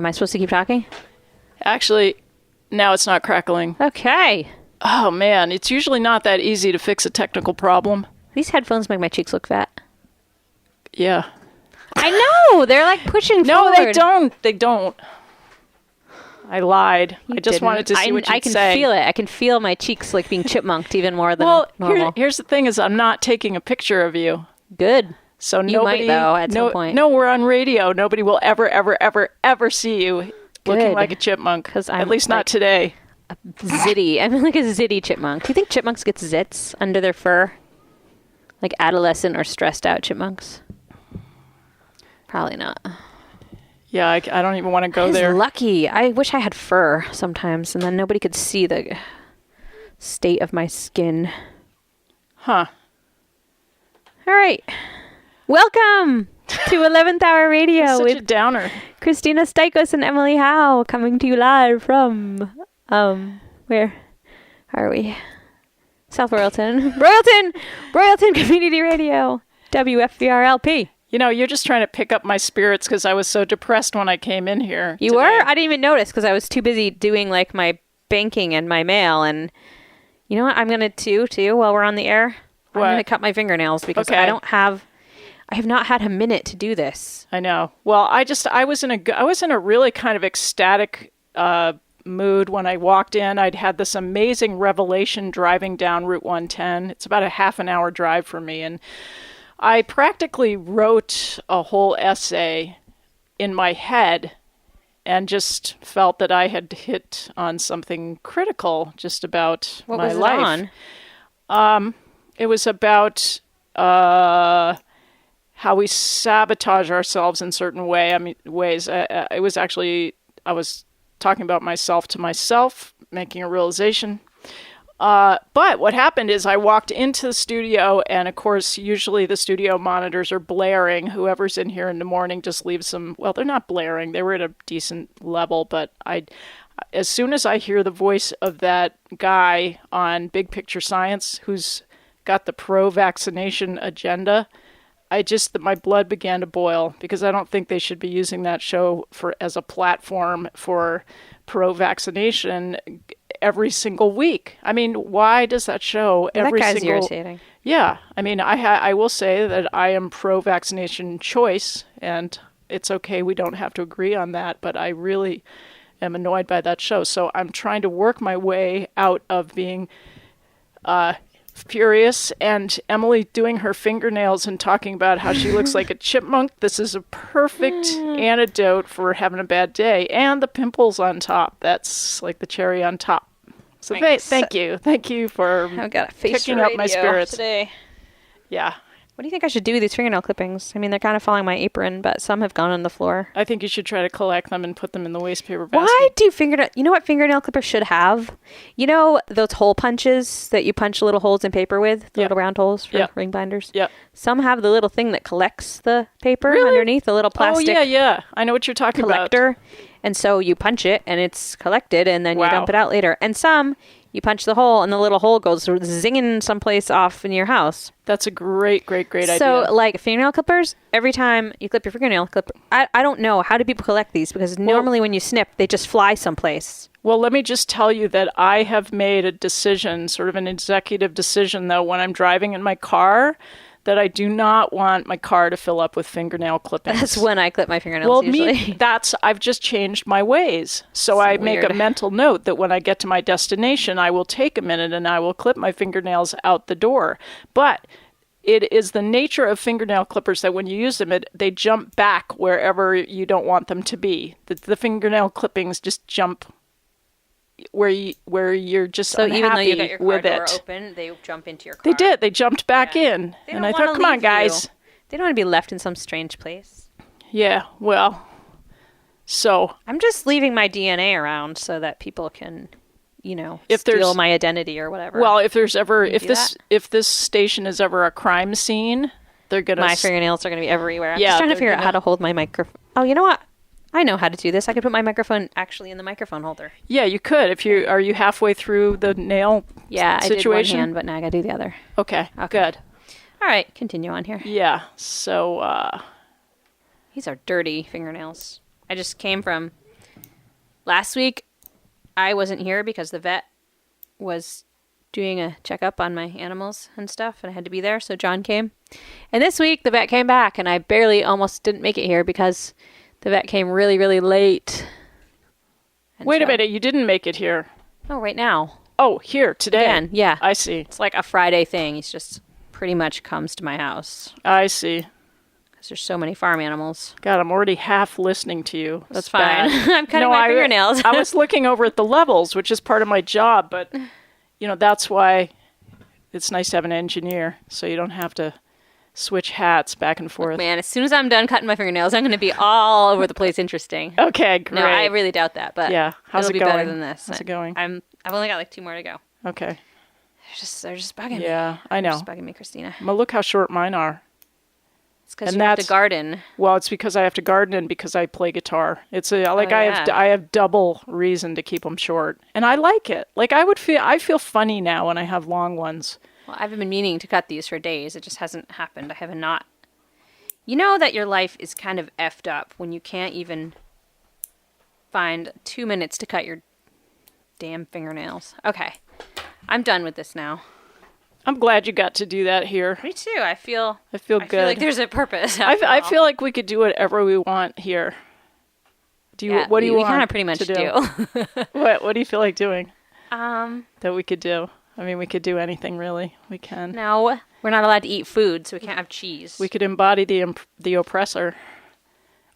I supposed to keep talking? Actually, now it's not crackling. Okay. Oh, man. It's usually not that easy to fix a technical problem. These headphones make my cheeks look fat. Yeah. I know. They're like pushing No, forward. they don't. They don't. I lied. I just Didn't. wanted to see what you'd I can say. feel it. I can feel my cheeks like being chipmunked even more than Well, normal. here's the thing is I'm not taking a picture of you. Good. So You nobody, might, though, at some point. No, we're on radio. Nobody will ever see you looking Good. like a chipmunk. 'Cause I'm at least not like- today. Zitty. I'm like a zitty chipmunk. Do you think chipmunks get zits under their fur? Like adolescent or stressed out chipmunks? Probably not. Yeah, I don't even want to go I was there. lucky. I wish I had fur sometimes, and then nobody could see the state of my skin. Huh. All right. Welcome to 11th Hour Radio Such a with downer. Christina Stikos and Emily Howe, coming to you live from, where are we? South Royalton. Royalton Community Radio, WFVRLP. You know, you're just trying to pick up my spirits because I was so depressed when I came in here. You today. were? I didn't even notice because I was too busy doing like my banking and my mail. And you know what I'm going to do while we're on the air? I'm What? going to cut my fingernails because Okay. I have not had a minute to do this. I know. Well, I was in a really kind of ecstatic mood when I walked in. I'd had this amazing revelation driving down Route 110. It's about a half an hour drive for me, and I practically wrote a whole essay in my head and just felt that I had hit on something critical just about What my was it life. on? It was about how we sabotage ourselves in certain ways. It was actually, I was talking about myself to myself, making a realization. But what happened is I walked into the studio, and of course, usually the studio monitors are blaring. Whoever's in here in the morning just leaves them. Well, they're not blaring. They were at a decent level, but as soon as I hear the voice of that guy on Big Picture Science, who's got the pro-vaccination agenda, my blood began to boil because I don't think they should be using that show as a platform for pro-vaccination every single week. I mean, why does that show every that guy's single... irritating. Yeah. I mean, I will say that I am pro-vaccination choice, and it's okay. We don't have to agree on that, but I really am annoyed by that show. So I'm trying to work my way out of being furious, and Emily doing her fingernails and talking about how she looks like a chipmunk. This is a perfect antidote for having a bad day. And the pimples on top. That's like the cherry on top. So thank you for I've got a face picking up my spirits today. Yeah. What do you think I should do with these fingernail clippings? I mean, they're kind of following my apron, but some have gone on the floor. I think you should try to collect them and put them in the waste paper basket. Why do you know what fingernail clippers should have? You know those hole punches that you punch little holes in paper with? The little round holes for ring binders? Yeah. Some have the little thing that collects the paper Really? underneath, the little plastic yeah. I know what you're talking collector. about. And so you punch it and it's collected and then you Wow. dump it out later. And some, you punch the hole and the little hole goes zinging someplace off in your house. That's a great idea. So, like fingernail clippers, every time you clip your fingernail clipper, I don't know. How do people collect these? Because normally when you snip, they just fly someplace. Well, let me just tell you that I have made a decision, sort of an executive decision, though, when I'm driving in my car, that I do not want my car to fill up with fingernail clippings. That's when I clip my fingernails usually. I've just changed my ways. So I make a mental note that when I get to my destination, I will take a minute and I will clip my fingernails out the door. But it is the nature of fingernail clippers that when you use them, they jump back wherever you don't want them to be. The fingernail clippings just jump where you're just so unhappy even though you got your car with door it. open, they jump into your car. They did. They jumped back in. And I thought, come on, guys. They don't want to be left in some strange place. Yeah, well, so... I'm just leaving my DNA around so that people can, steal my identity or whatever. Well, if this station is ever a crime scene, they're going to... My fingernails are going to be everywhere. I'm Yeah, just trying to figure out how to hold my microphone. Oh, you know what? I know how to do this. I could put my microphone actually in the microphone holder. Yeah, you could. Are you halfway through the nail situation? Yeah, I did one hand, but now I got to do the other. Okay, good. All right, continue on here. Yeah, so... These are dirty fingernails. I just came from last week I wasn't here because the vet was doing a checkup on my animals and stuff, and I had to be there, so John came. And this week the vet came back, and I almost didn't make it here because the vet came really, really late. And Wait a minute, you didn't make it here. Oh, right now. Oh, here, today. Again, yeah. I see. It's like a Friday thing. He's just pretty much comes to my house. I see. Because there's so many farm animals. God, I'm already half listening to you. That's fine. I'm cutting my fingernails. I was looking over at the levels, which is part of my job, but, that's why it's nice to have an engineer, so you don't have to switch hats back and forth. Look, man, as soon as I'm done cutting my fingernails, I'm going to be all over the place interesting. Okay, great. No, I really doubt that, but yeah. How's it'll it be going? better than this. How's it going? I've only got like 2 more to go. Okay. They're just bugging me. Yeah, I know. They're just bugging me, Christina. Well, look how short mine are. It's because you have to garden. Well, it's because I have to garden and because I play guitar. It's yeah. I have double reason to keep them short, and I like it. Like I feel funny now when I have long ones. Well, I've been meaning to cut these for days. It just hasn't happened. I have not. You know that your life is kind of effed up when you can't even find 2 minutes to cut your damn fingernails. Okay. I'm done with this now. I'm glad you got to do that here. Me too. I feel good. I feel like there's a purpose. I feel like we could do whatever we want here. What do you want? We kind of pretty much do. What do you feel like doing? That we could do. I mean, we could do anything really. We can. No, we're not allowed to eat food, so we can't have cheese. We could embody the oppressor.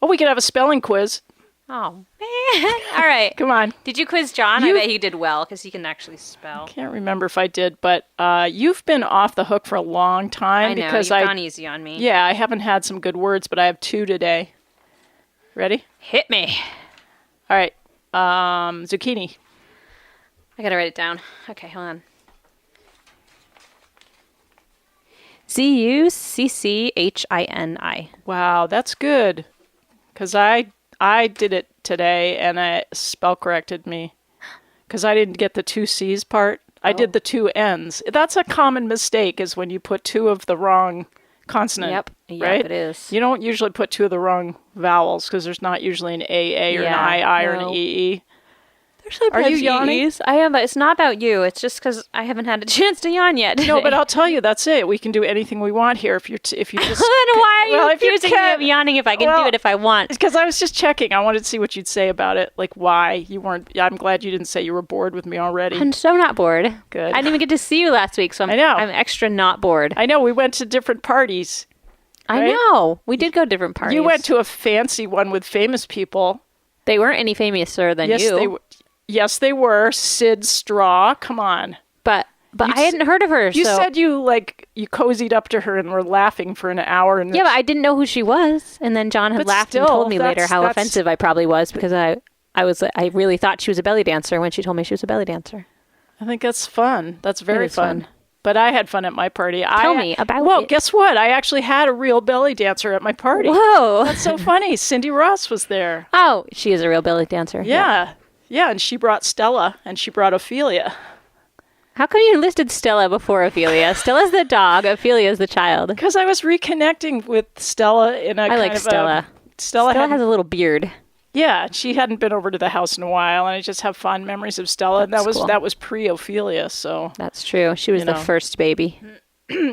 Oh, we could have a spelling quiz. Oh, man. All right. Come on. Did you quiz John? I bet he did well because he can actually spell. I can't remember if I did, but you've been off the hook for a long time. I know. Because you've gone easy on me. Yeah, I haven't had some good words, but I have 2 today. Ready? Hit me. All right. Zucchini. I got to write it down. Okay, hold on. Zucchini. Wow, that's good. Because I did it today, and I spell corrected me. Because I didn't get the 2 C's part. I did the 2 N's. That's a common mistake, is when you put 2 of the wrong consonant. Yep, right? It is. You don't usually put 2 of the wrong vowels, because there's not usually an AA or an II or an EE. Are you yawning? I am, but it's not about you. It's just because I haven't had a chance to yawn yet. No, but I'll tell you, that's it. We can do anything we want here if you just. Then why are you accusing me of yawning if I can do it if I want? Because I was just checking. I wanted to see what you'd say about it. Like why you weren't. I'm glad you didn't say you were bored with me already. I'm so not bored. Good. I didn't even get to see you last week, so I know. I'm extra not bored. I know. We went to different parties. Right? I know. We did go to different parties. You went to a fancy one with famous people. They weren't any famouser than you. Yes, they were. Sid Straw. Come on. But I hadn't heard of her. You said you cozied up to her and were laughing for an hour. Yeah, but I didn't know who she was. And then John had laughed and told me later how offensive I probably was because I really thought she was a belly dancer when she told me she was a belly dancer. I think that's fun. That's very fun. But I had fun at my party. Tell me about it. Well, guess what? I actually had a real belly dancer at my party. Whoa. That's so funny. Cindy Ross was there. Oh, she is a real belly dancer. Yeah. Yeah, and she brought Stella, and she brought Ophelia. How come you listed Stella before Ophelia? Stella's the dog. Ophelia's the child. Because I was reconnecting with Stella in a I like Stella. Stella has a little beard. Yeah, she hadn't been over to the house in a while, and I just have fond memories of Stella. That's and cool. that was pre-Ophelia, so... That's true. She was the first baby.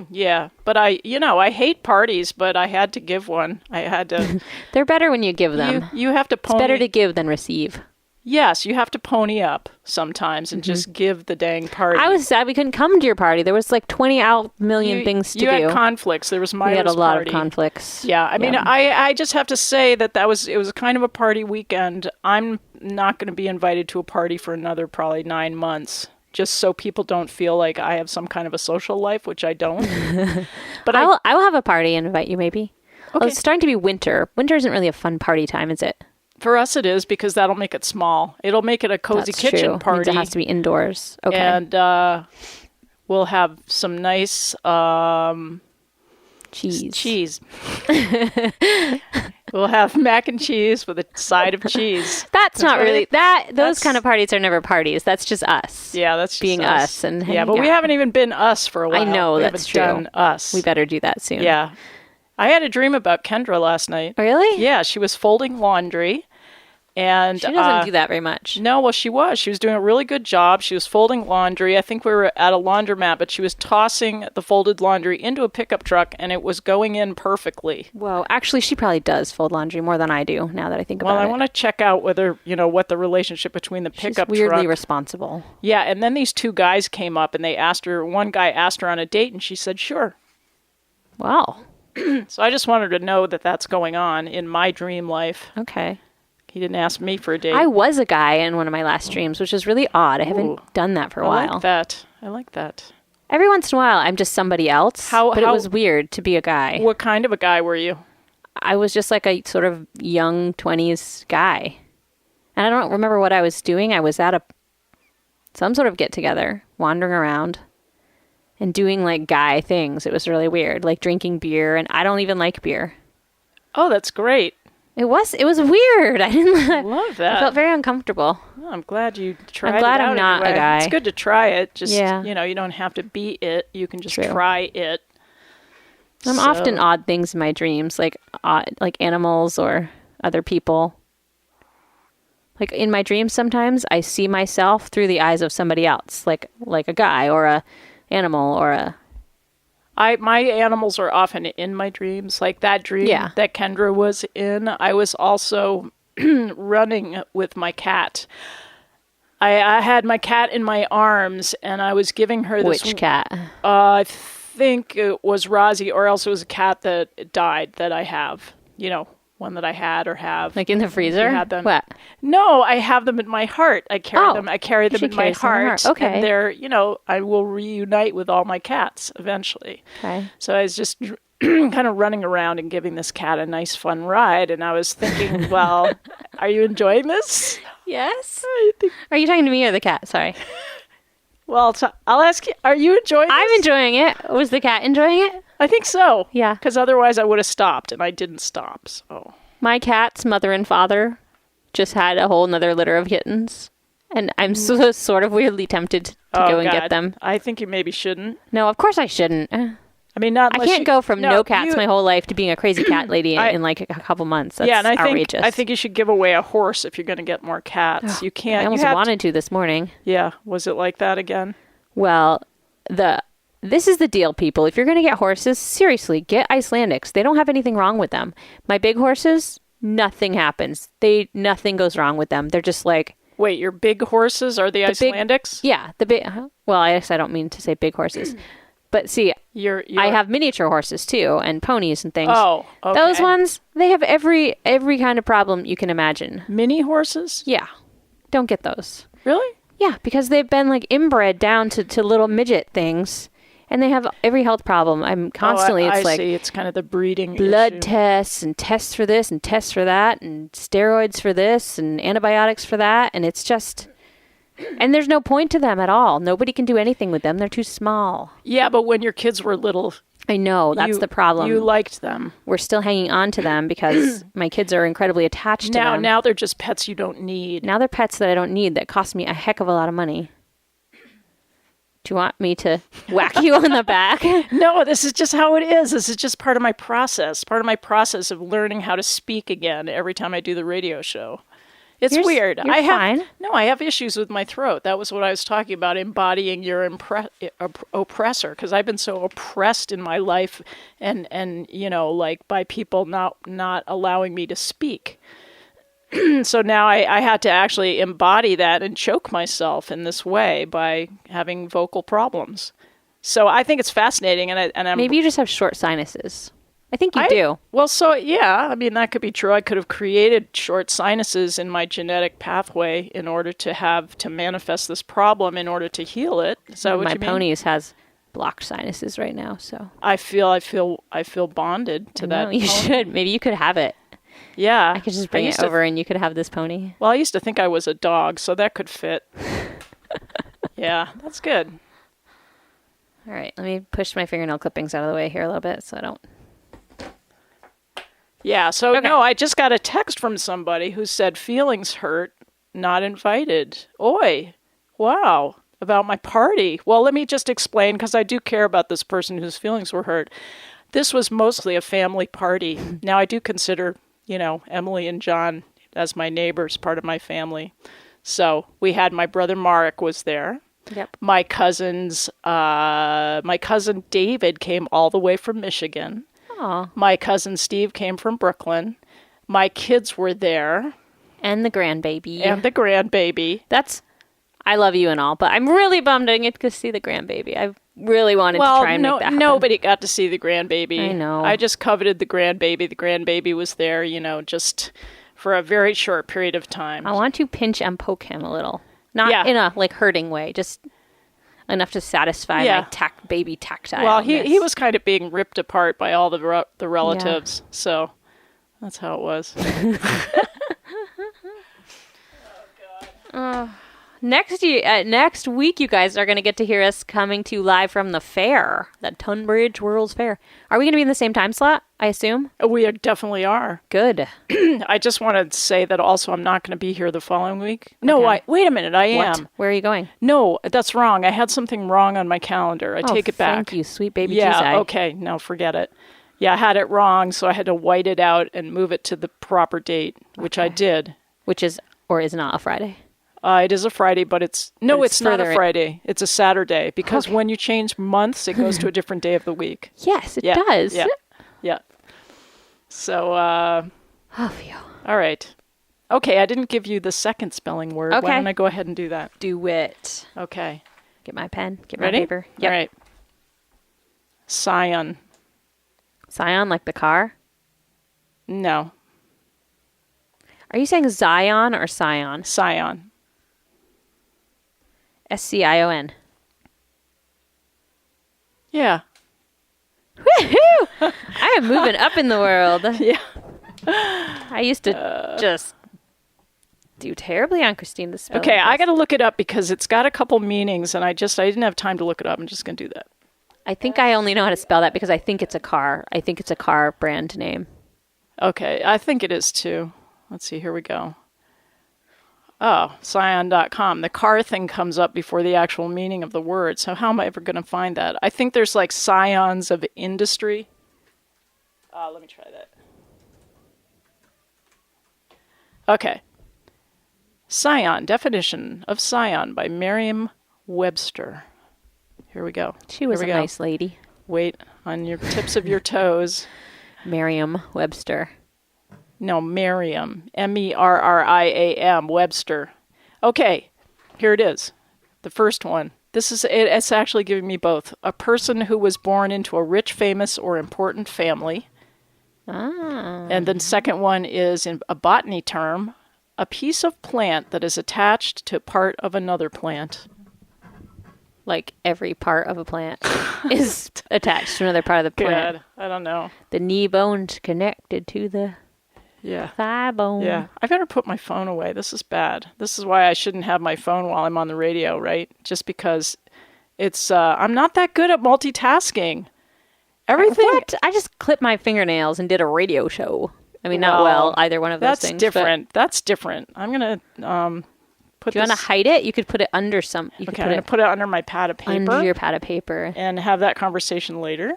Yeah, but I hate parties, but I had to give one. I had to... They're better when you give them. You have to pony... It's better to give than receive. Yes, you have to pony up sometimes and just give the dang party. I was sad we couldn't come to your party. There was like 20 million things to do. You had conflicts. There was Myra's party. We had a lot of conflicts. Yeah, I mean, I just have to say that it was kind of a party weekend. I'm not going to be invited to a party for another probably 9 months, just so people don't feel like I have some kind of a social life, which I don't. But I will have a party and invite you maybe. Okay. Well, it's starting to be winter. Winter isn't really a fun party time, is it? For us, it is, because that'll make it small. It'll make it a cozy kitchen party. Means it has to be indoors. Okay. And we'll have some nice cheese. We'll have mac and cheese with a side of cheese. That's not really those kind of parties are never parties. That's just us. Yeah, that's just being us. And but we haven't even been us for a while. I know, we that's true. Done us. We better do that soon. Yeah. I had a dream about Kendra last night. Really? Yeah, she was folding laundry, And She doesn't do that very much. No, well, she was. She was doing a really good job. She was folding laundry. I think we were at a laundromat, but she was tossing the folded laundry into a pickup truck, and it was going in perfectly. Whoa. Actually, she probably does fold laundry more than I do, now that I think about it. Well, I want to check out whether, what the relationship between the pickup truck... She's weirdly responsible. Yeah, and then these two guys came up, and one guy asked her on a date, and she said, sure. Wow. So I just wanted to know that that's going on in my dream life. Okay. He didn't ask me for a date. I was a guy in one of my last dreams, which is really odd. I haven't done that for a while. I like that. Every once in a while, I'm just somebody else. But it was weird to be a guy. What kind of a guy were you? I was just like a sort of young 20s guy. And I don't remember what I was doing. I was at some sort of get-together, wandering around and doing like guy things. It was really weird, like drinking beer, and I don't even like beer. Oh, that's great. It was weird. I didn't love that. I felt very uncomfortable. Well, I'm glad you tried it. I'm glad I'm not anyway. a guy. It's good to try it. Just, yeah. You don't have to be it. You can just True. try it. I'm often odd things in my dreams, like animals or other people. Like in my dreams, sometimes I see myself through the eyes of somebody else, like a guy or a animal or a... My animals are often in my dreams, like that dream that Kendra was in. I was also running with my cat. I had my cat in my arms, and I was giving her this... Which cat? I think it was Rozzy, or else it was a cat that died that I have. One that I had or have. Like in the freezer? You had them. What? No, I have them in my heart. I carry them. I carry them in my heart. Okay. And they're, I will reunite with all my cats eventually. Okay. So I was just kind of running around and giving this cat a nice, fun ride. And I was thinking, well, are you enjoying this? Yes. Are you talking to me or the cat? Sorry. Well, I'll ask you, are you enjoying this? I'm enjoying it. Was the cat enjoying it? I think so. Yeah. Because otherwise I would have stopped, and I didn't stop. So my cat's mother and father just had a whole nother litter of kittens, and I'm sort of weirdly tempted to go and get them. I think you maybe shouldn't. No, of course I shouldn't. I mean, not. I can't go from no cats my whole life to being a crazy cat lady in like a couple months. That's outrageous. I think you should give away a horse if you're going to get more cats. You can't. I almost wanted to this morning. Yeah. Was it like that again? Well, this is the deal, people. If you're going to get horses, seriously, get Icelandics. They don't have anything wrong with them. My big horses, nothing happens. Nothing goes wrong with them. They're just like... Wait, your big horses are the Icelandics? Yeah, the big... Well, I guess I don't mean to say big horses. But see, I have miniature horses too, and ponies and things. Oh, okay. Those ones, they have every kind of problem you can imagine. Mini horses? Yeah. Don't get those. Really? Yeah, because they've been like inbred down to little midget things, and they have every health problem. I'm constantly, I like, see. It's kind of the breeding blood issue. tests and tests for this and tests for that and steroids for this and antibiotics for that, and it's just, and there's no point to them at all. Nobody can do anything with them. They're too small. Yeah, but when your kids were little, I know, that's the problem. You liked them. We're still hanging on to them because my kids are incredibly attached to them. Now they're just pets you don't need. Now they're pets that I don't need that cost me a heck of a lot of money. Do you want me to whack you on the back? No, this is just how it is. This is just part of my process. Part of my process of learning how to speak again every time I do the radio show. It's weird. You're fine. I have issues with my throat. That was what I was talking about, embodying your oppressor, because I've been so oppressed in my life and like by people not allowing me to speak. So now I had to actually embody that and choke myself in this way by having vocal problems. So I think it's fascinating, and I'm maybe you just have short sinuses. I think you do. Well, so yeah, I mean that could be true. I could have created short sinuses in my genetic pathway in order to manifest this problem in order to heal it. Is that what you mean? My ponies has blocked sinuses right now, so I feel bonded to that. You should. Maybe you could have it. Yeah, I could just bring it over and you could have this pony. Well, I used to think I was a dog, so that could fit. Yeah, that's good. All right, let me push my fingernail clippings out of the way here a little bit so I don't. Yeah, so no, I just got a text from somebody who said feelings hurt, not invited. Oi, wow, about my party. Well, let me just explain, because I do care about this person whose feelings were hurt. This was mostly a family party. Now, I do consider, Emily and John as my neighbors, part of my family. So we had my brother Marek was there. Yep. My cousin David came all the way from Michigan. Aw. My cousin Steve came from Brooklyn. My kids were there. And the grandbaby. I love you and all, but I'm really bummed I didn't get to see the grandbaby. I really wanted to try and make that happen. Nobody got to see the grandbaby. I know. I just coveted the grandbaby. The grandbaby was there, just for a very short period of time. I want to pinch and poke him a little. Not in a hurting way, just enough to satisfy my baby tactile. Well, he was kind of being ripped apart by all the relatives, so that's how it was. Next week, you guys are going to get to hear us coming to you live from the fair, the Tunbridge World's Fair. Are we going to be in the same time slot, I assume? We definitely are. Good. I just wanted to say that also I'm not going to be here the following week. No, Okay. wait a minute, I am. Where are you going? No, that's wrong. I had something wrong on my calendar. I take it back. Thank you, sweet baby Yeah, Tuesday. okay, no, forget it. Yeah, I had it wrong, so I had to white it out and move it to the proper date, which I did. Which is, or is not a Friday. It is a Friday, but it's not a further Friday. It's a Saturday because when you change months, it goes to a different day of the week. Yes, it does. Yeah. So, phew. all right. Okay, I didn't give you the second spelling word. Okay. Why don't I go ahead and do that? Do it. Okay. Get my pen. Get Ready? my paper. Yep. All right. Scion. Scion, like the car? No. Are you saying Zion or Scion? Scion. Scion. Yeah. Woohoo! I am moving up in the world. Yeah. I used to just do terribly on Christine the spelling. Okay, I got to look it up because it's got a couple meanings, and I didn't have time to look it up. I'm just going to do that. I think I only know how to spell that because I think it's a car. I think it's a car brand name. Okay, I think it is too. Let's see, here we go. Oh, Scion.com. The car thing comes up before the actual meaning of the word, so how am I ever going to find that? I think there's like scions of industry. Let me try that. Okay. Scion, definition of scion by Merriam-Webster. Here we go. She was a nice lady. Wait on your tips of your toes. Merriam-Webster. No, Merriam. Merriam, Webster. Okay, here it is. The first one. It's actually giving me both. A person who was born into a rich, famous, or important family. Ah. And then second one is in a botany term, a piece of plant that is attached to part of another plant. Like every part of a plant is attached to another part of the plant. Good. I don't know. The knee bone's connected to the thigh bone. Yeah. I better put my phone away. This is bad. This is why I shouldn't have my phone while I'm on the radio, right? Just because it's, I'm not that good at multitasking. Everything. What? I just clipped my fingernails and did a radio show. I mean, not either one of those things. That's different. I'm going to put Do you want to hide it? You could put it under some. You okay, could I'm going to put it under my pad of paper. Under your pad of paper. And have that conversation later,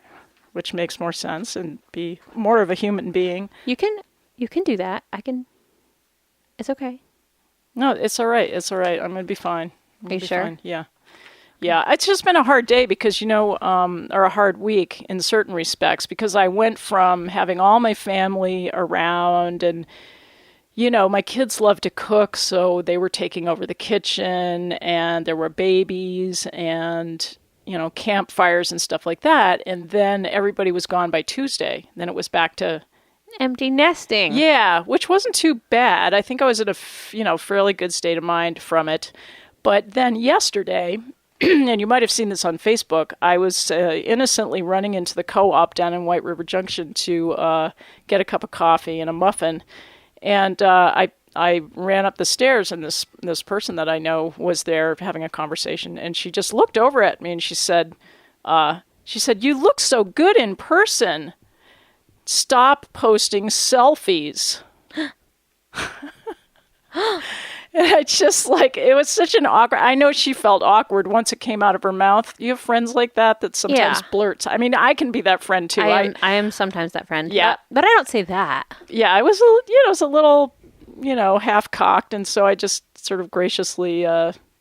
which makes more sense and be more of a human being. You can do that. It's okay. No, it's all right. It's all right. I'm going to be fine. Are you sure? Fine. Yeah. Yeah, it's just been a hard day because, or a hard week in certain respects because I went from having all my family around and, my kids love to cook, so they were taking over the kitchen and there were babies and, campfires and stuff like that. And then everybody was gone by Tuesday. Then it was back to empty nesting. Yeah, which wasn't too bad. I think I was in a, fairly good state of mind from it. But then yesterday, and you might have seen this on Facebook, I was innocently running into the co-op down in White River Junction to get a cup of coffee and a muffin. And I ran up the stairs, and this person that I know was there having a conversation. And she just looked over at me, and she said, "You look so good in person. Stop posting selfies." And it's just like, it was such an awkward, I know she felt awkward once it came out of her mouth. You have friends like that sometimes blurts. I mean, I can be that friend too. I am sometimes that friend. Yeah. But I don't say that. Yeah, I was, it was a little, half cocked. And so I just sort of graciously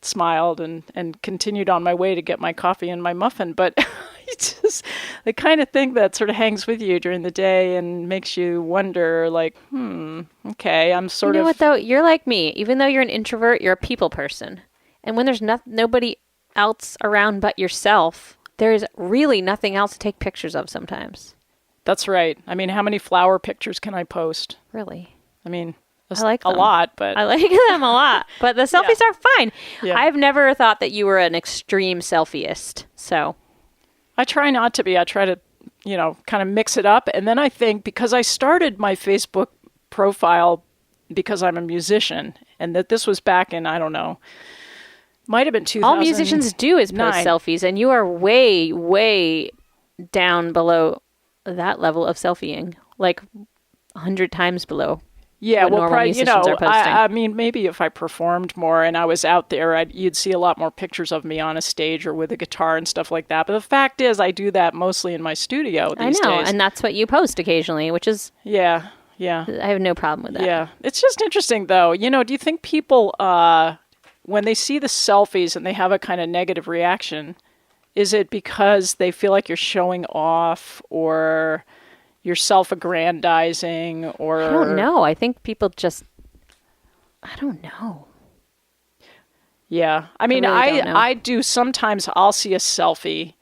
smiled and continued on my way to get my coffee and my muffin. But it's just the kind of thing that sort of hangs with you during the day and makes you wonder, like, okay, I'm sort of... You know what, though? You're like me. Even though you're an introvert, you're a people person. And when there's nobody else around but yourself, there's really nothing else to take pictures of sometimes. That's right. I mean, how many flower pictures can I post? Really? I mean... I like them. A lot, but... I like them a lot. But the selfies are fine. Yeah. I've never thought that you were an extreme selfieist, so... I try not to be. I try to, kind of mix it up. And then I think, because I started my Facebook profile because I'm a musician, and that this was back in, I don't know, might have been 2000. All musicians do is post selfies, and you are way, way down below that level of selfieing. Like 100 times below. Yeah, what well, normal musicians are posting. I mean, maybe if I performed more and I was out there, you'd see a lot more pictures of me on a stage or with a guitar and stuff like that. But the fact is, I do that mostly in my studio these days. I know, and that's what you post occasionally, which is... Yeah. I have no problem with that. Yeah. It's just interesting, though. Do you think people, when they see the selfies and they have a kind of negative reaction, is it because they feel like you're showing off, or... you're self-aggrandizing, or... I don't know. I think people just... I don't know. Yeah. I mean, I do... Sometimes I'll see a selfie,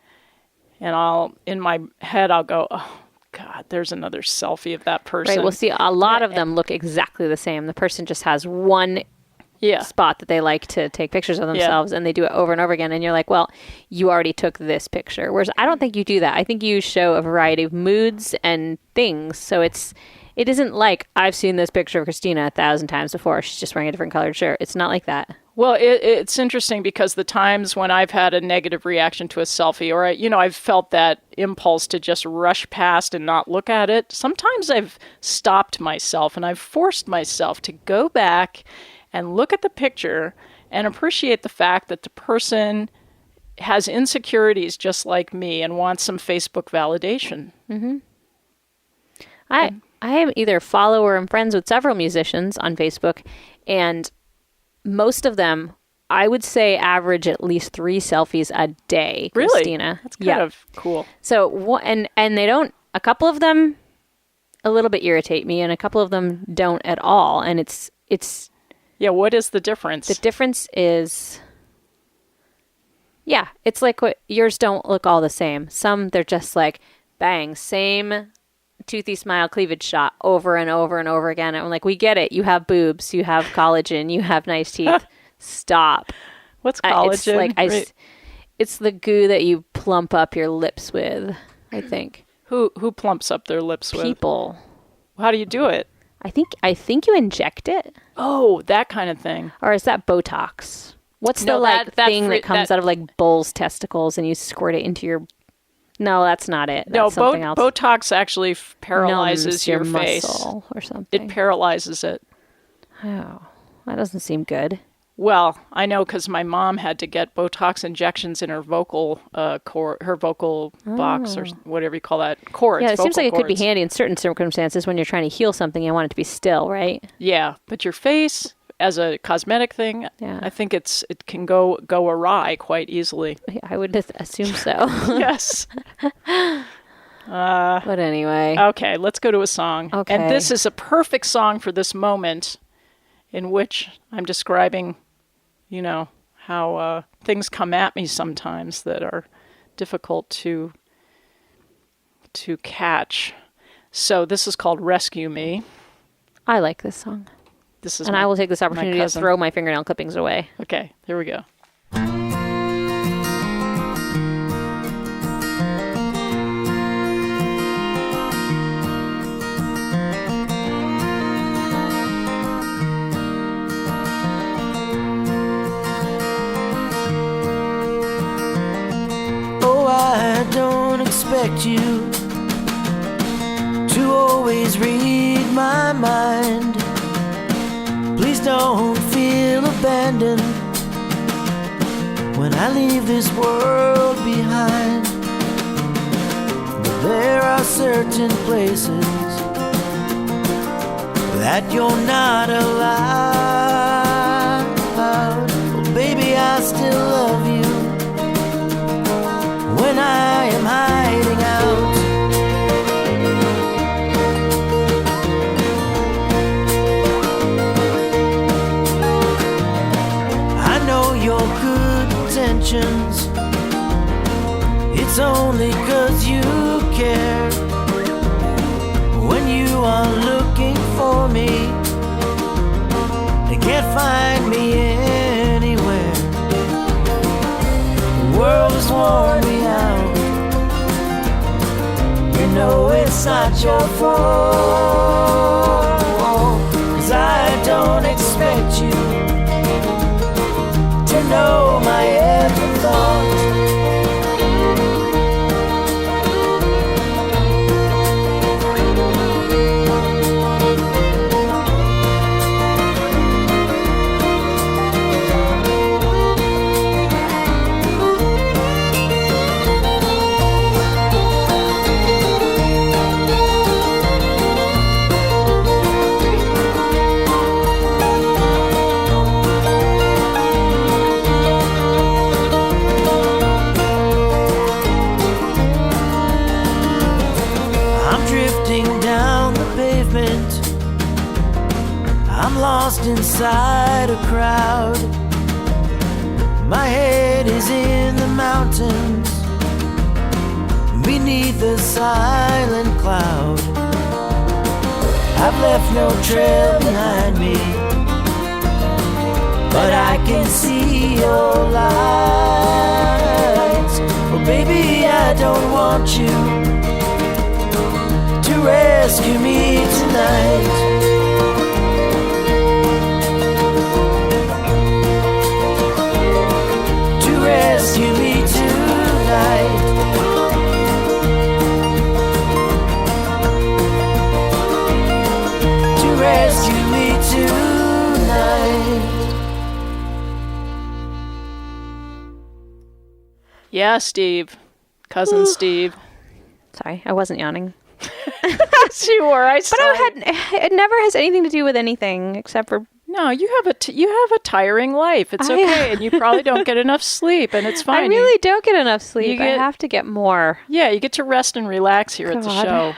and in my head, I'll go, oh, God, there's another selfie of that person. Right. Well, see, a lot of them look exactly the same. The person just has one... spot that they like to take pictures of themselves, and they do it over and over again, and you're like, well, you already took this picture. Whereas I don't think you do that. I think you show a variety of moods and things, so it isn't like, I've seen this picture of Christina 1,000 times before, she's just wearing a different colored shirt. It's not like that. Well, it's interesting, because the times when I've had a negative reaction to a selfie, or I've felt that impulse to just rush past and not look at it, sometimes I've stopped myself and I've forced myself to go back and look at the picture and appreciate the fact that the person has insecurities just like me and wants some Facebook validation. Mm-hmm. I am either follow or am friends with several musicians on Facebook, and most of them, I would say, average at least 3 selfies a day. Really? Christina. That's kind of cool. So, and they don't, a couple of them a little bit irritate me, and a couple of them don't at all. And it's... Yeah, what is the difference? The difference is, it's like what yours don't look all the same. Some, they're just like, bang, same toothy smile cleavage shot over and over and over again. And I'm like, we get it. You have boobs, you have collagen, you have nice teeth. Stop. What's collagen? It's the goo that you plump up your lips with, I think. Who plumps up their lips with? People. How do you do it? I think you inject it. Oh, that kind of thing. Or is that Botox? What's the thing that comes out of like bull's testicles and you squirt it into your... No, that's not it. That's something else. Botox actually paralyzes your face. Muscle or something. It paralyzes it. Oh, that doesn't seem good. Well, I know, because my mom had to get Botox injections in her vocal her vocal box, or whatever you call that, cords. Yeah, it seems like it cords. could be handy in certain circumstances when you're trying to heal something. You want it to be still, right? Yeah, but your face, as a cosmetic thing, I think it can go awry quite easily. I would assume so. Yes. But anyway. Okay, let's go to a song. Okay. And this is a perfect song for this moment, in which I'm describing, how things come at me sometimes that are difficult to catch. So this is called Rescue Me. I like this song. I will take this opportunity to throw my fingernail clippings away. Okay, here we go. I don't expect you to always read my mind. Please don't feel abandoned when I leave this world behind. But there are certain places that you're not allowed. Well, baby, I still love you when I am hiding out. I know your good intentions, it's only 'cause you care. When you are looking for me, you can't find me anywhere. The world has worn me out. You know it's not your fault, 'cause I don't expect you to know my every thought. Lost inside a crowd. My head is in the mountains, beneath the silent cloud. I've left no trail behind me, but I can see your lights. Well, baby, I don't want you to rescue me tonight. Rescue me tonight. To rescue me tonight. Yeah, Steve. Cousin Steve. Sorry, I wasn't yawning. Yes, you were. It never has anything to do with anything except for... No, you have a tiring life. It's okay, and you probably don't get enough sleep, and it's fine. I really don't get enough sleep. I have to get more. Yeah, you get to rest and relax here at the show.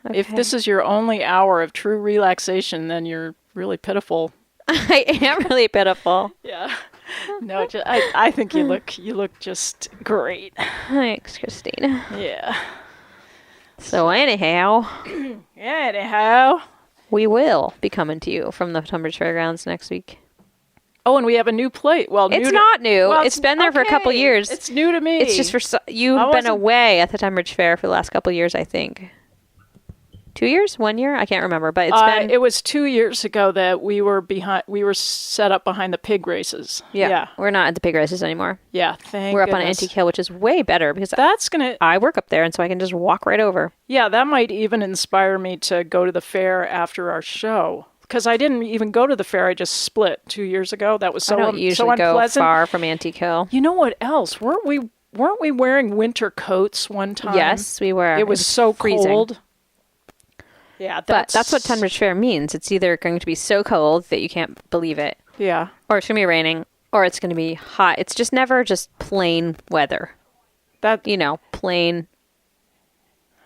Okay. If this is your only hour of true relaxation, then you're really pitiful. I am really pitiful. Yeah. No, I think you look just great. Thanks, Christina. Yeah. So anyhow, we will be coming to you from the Tunbridge Fairgrounds next week. Oh, and we have a new plate. Well, it's not new. Well, it's been there for a couple years. It's new to me. It's just for you've been away at the Tunbridge Fair for the last couple years, I think. 2 years? 1 year? I can't remember, but it's been... It was 2 years ago that we were set up behind the pig races. Yeah. We're not at the pig races anymore. Yeah, We're up on Antique Hill, which is way better because I work up there, and so I can just walk right over. Yeah, that might even inspire me to go to the fair after our show. Because I didn't even go to the fair. I just split 2 years ago. That was so unpleasant. I don't usually go far from Antique Hill. You know what else? Weren't we wearing winter coats one time? Yes, we were. It was so freezing. Cold. Yeah, that's what Tunbridge Fair means. It's either going to be so cold that you can't believe it. Yeah. Or it's going to be raining, or it's going to be hot. It's just never just plain weather. Plain,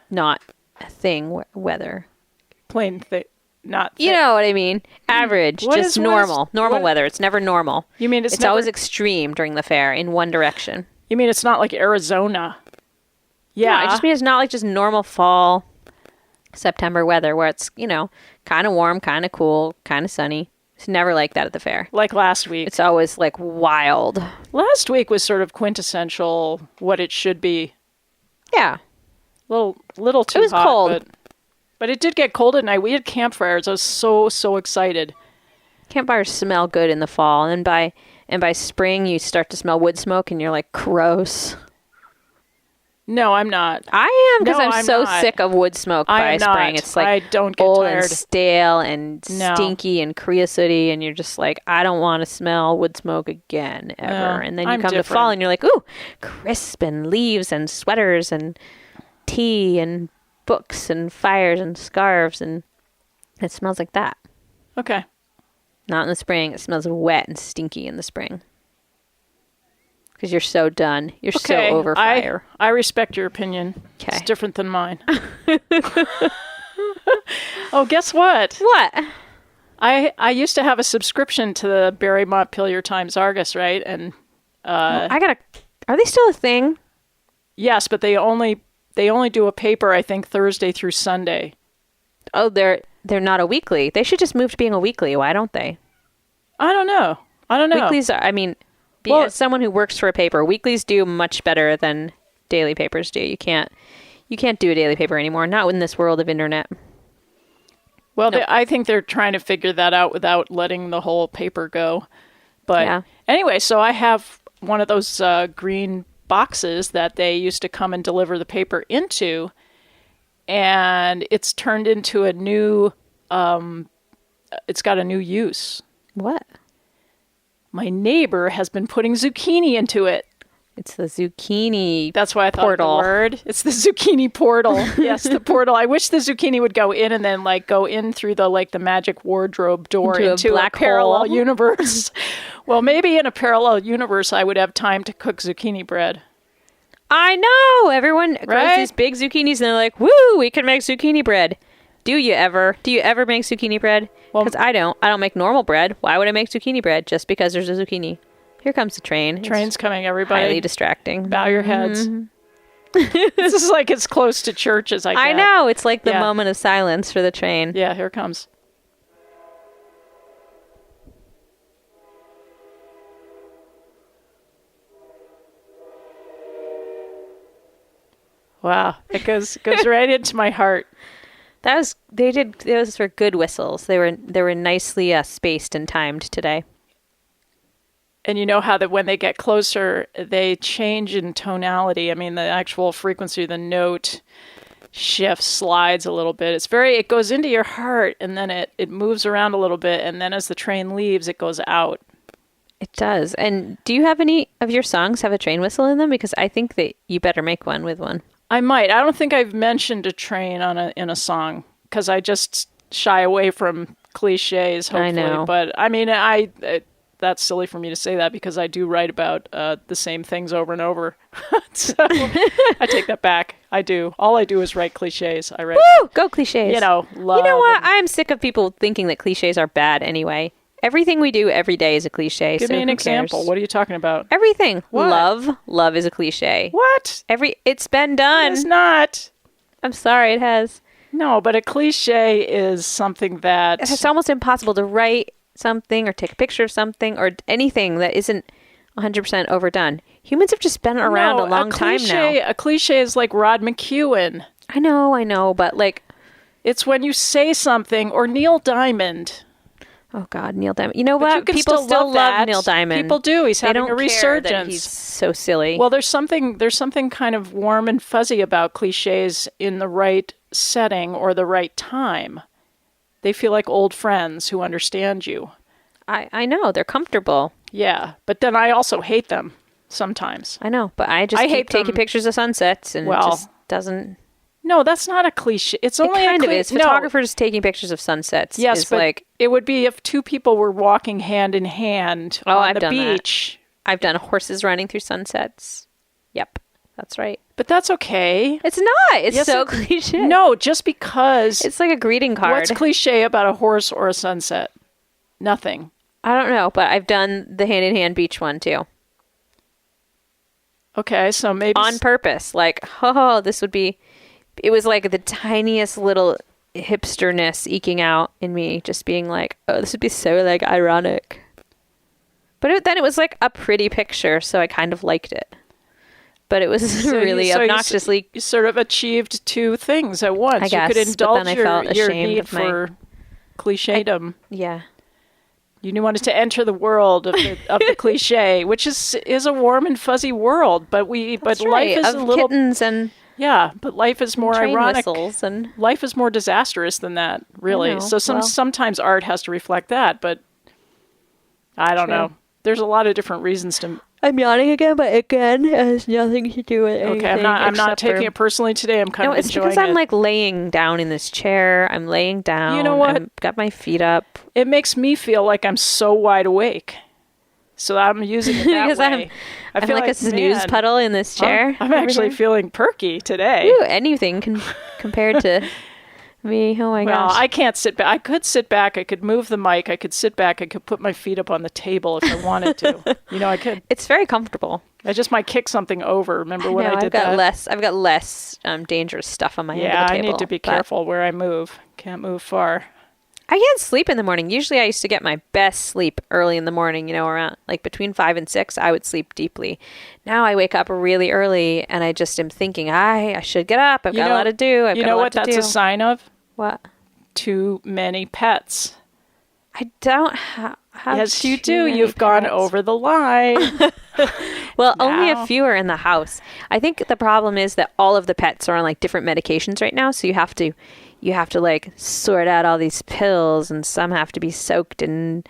not a thing weather. Plain not thing. You know what I mean? Average, just normal. Normal weather. It's never normal. You mean it's always extreme during the fair in one direction. You mean it's not like Arizona? Yeah. No, I just mean it's not like just normal fall September weather where it's, kind of warm, kind of cool, kind of sunny. It's never like that at the fair. Like last week. It's always like wild. Last week was sort of quintessential what it should be. Yeah. Little too hot. It was cold. But it did get cold at night. We had campfires. I was so excited. Campfires smell good in the fall, and by spring you start to smell wood smoke and you're like, gross. No, I'm not. I am, because I'm so not. Sick of wood smoke by spring. Not. It's like I don't get old tired. And stale and stinky and creosoty, and you're just like, I don't want to smell wood smoke again, ever. And then you come to fall and you're like, ooh, crisp and leaves and sweaters and tea and books and fires and scarves, and it smells like that. Okay. Not in the spring. It smells wet and stinky in the spring. Because you're so done. You're so over fire. I respect your opinion. Okay. It's different than mine. Oh, guess what? What? I used to have a subscription to the Barry Montpelier Times Argus, right? And Are they still a thing? yes, but they only do a paper, I think, Thursday through Sunday. Oh, they're not a weekly. They should just move to being a weekly. Why don't they? I don't know. Weeklies are, as someone who works for a paper, weeklies do much better than daily papers do. You can't do a daily paper anymore. Not in this world of internet. Well, I think they're trying to figure that out without letting the whole paper go. But anyway, so I have one of those green boxes that they used to come and deliver the paper into, and it's turned into a new, it's got a new use. What? My neighbor has been putting zucchini into it. It's the zucchini. That's why I thought portal. of the word. It's the zucchini portal. Yes, the portal. I wish the zucchini would go in and then go in through the magic wardrobe door into a black parallel hole. universe. Well, maybe in a parallel universe, I would have time to cook zucchini bread. I know. Everyone grows these big zucchinis and they're like, "Woo, we can make zucchini bread." Do you ever make zucchini bread? Because I don't. I don't make normal bread. Why would I make zucchini bread just because there's a zucchini? Here comes the train. Train's coming, everybody. Highly distracting. Bow your heads. This is like as close to church as I get. I know. It's like the moment of silence for the train. Yeah, here it comes. Wow, it goes right into my heart. Those were good whistles. They were nicely spaced and timed today. And you know how that when they get closer, they change in tonality. I mean, the actual frequency of the note shifts, slides a little bit. It goes into your heart, and then it moves around a little bit, and then as the train leaves, it goes out. It does. And do you have any of your songs have a train whistle in them? Because I think that you better make one with one. I might. I don't think I've mentioned a train in a song, because I just shy away from cliches, hopefully. I know. But, I mean, that's silly for me to say that because I do write about the same things over and over. So I take that back. I do. All I do is write cliches. I write. Woo! Go cliches. Love. You know what? I'm sick of people thinking that cliches are bad anyway. Everything we do every day is a cliche. Give me an example. Cares? What are you talking about? Everything. What? Love is a cliche. What? It's been done. It's not. I'm sorry, it has. No, but a cliche is something that... It's almost impossible to write something or take a picture of something or anything that isn't 100% overdone. Humans have just been around a long time now. A cliche is like Rod McEwen. I know, but it's when you say something, or Neil Diamond. Oh God, Neil Diamond. You know what? You People still love Neil Diamond. People do. He's having a resurgence. That he's so silly. Well, there's something kind of warm and fuzzy about cliches in the right setting or the right time. They feel like old friends who understand you. I know. They're comfortable. Yeah, but then I also hate them sometimes. I know, but I keep taking pictures of sunsets and it just doesn't... No, that's not a cliche. It's only it kind of is. Photographers taking pictures of sunsets. Yes, is but it would be if two people were walking hand in hand on the beach. I've done horses running through sunsets. Yep, that's right. But that's okay. It's not. It's so cliche. No, just because it's like a greeting card. What's cliche about a horse or a sunset? Nothing. I don't know, but I've done the hand in hand beach one too. Okay, so maybe on purpose. This would be. It was like the tiniest little hipsterness eking out in me, just being like, oh, this would be so ironic. But then it was like a pretty picture, so I kind of liked it. But it was really obnoxiously... You sort of achieved two things at once. I guess, you could indulge your need of for clichédom. Yeah. You wanted to enter the world of the cliche, which is a warm and fuzzy world, but life is of a little... kittens and... Yeah, but life is more ironic. And life is more disastrous than that, really. So sometimes art has to reflect that, but I don't know. There's a lot of different reasons to I'm yawning again, but again, it has nothing to do with anything. Okay, I'm not taking it personally today. I'm kind of it's enjoying because I'm it. like laying down in this chair. I'm laying down. You know what? I've got my feet up. It makes me feel like I'm so wide awake. So I'm using it that Because way. I'm like a snooze man, puddle in this chair. I'm actually feeling perky today. Ooh, anything compared to me. Oh my Well, gosh. I can't sit back. I could sit back. I could move the mic. I could sit back. I could put my feet up on the table if I wanted to. I could. It's very comfortable. I just might kick something over. Remember when I did I've got less dangerous stuff on my end of the Yeah, I table. need to be careful where I move. Can't move far. I can't sleep in the morning. Usually I used to get my best sleep early in the morning, around like between 5 and 6, I would sleep deeply. Now I wake up really early and I just am thinking, I should get up. I've got a lot to do. You know what that's a sign of? What? Too many pets. I don't have Yes, you too do. many You've gone pets. over the line. Well, only Now. a few are in the house. I think the problem is that all of the pets are on like different medications right now, so you have to like sort out all these pills, and some have to be soaked in